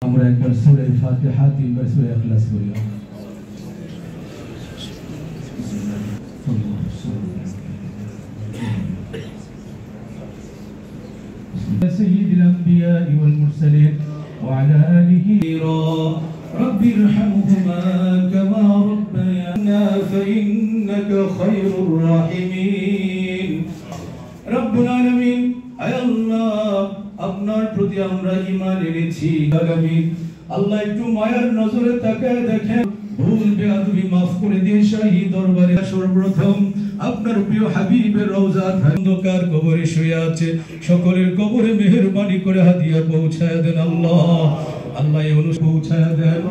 আমরা একবার সূরা ফাতিহা তিনবার সূরা ইখলাস পড়ি। سيد الأنبياء والمرسلين وعلى آله رب ارحمهما كما ربيانا فإنك خير الراحمين رب العالمين أي الله আপনার প্রতি আমরা ঈমান এনেছি আগামী আল্লাহ একটু মায়ার নজরে তাকায় দেখেন ভুল বেয়াদবি maaf করে দিয়ে শাহী দরবারে সর্বপ্রথম আপনার প্রিয় হাবিবের রওজা অন্ধকার কবরে শুয়ে আছে সকলের কবরে মেহেরবানি করে হাদিয়া পৌঁছায় দেন আল্লাহ আল্লাহ এই অনু পৌঁছায় দেন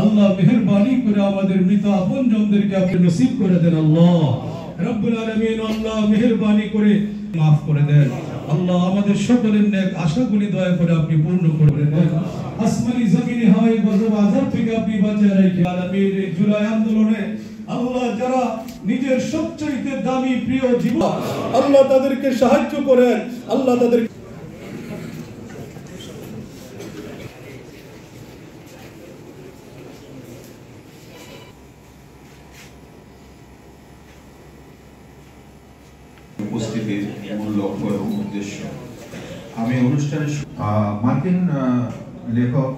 আল্লাহ মেহেরবানি করে আমাদের মৃত আপনজনদেরকে আপনি নসিব করে দেন আল্লাহ রব্বুল আলামিন আল্লাহ মেহেরবানি করে maaf করে দেন আল্লাহ আমাদের সকলের নেক আশাগুলি দয়া করে আপনি পূর্ণ করে দেন আসমানি জমিনে হাওয়াই গজব আযাব থেকে আপনি বাঁচিয়ে রাখেন আলামিন এই জুলাই আন্দোলনে আল্লাহ যারা নিজের সবচেয়ে দামি প্রিয় জীবন আল্লাহ তাদেরকে সাহায্য করেন আল্লাহ তাদের উপস্থিতির মূল লক্ষ্য এবং উদ্দেশ্য আমি অনুষ্ঠানের মার্কিন লেখক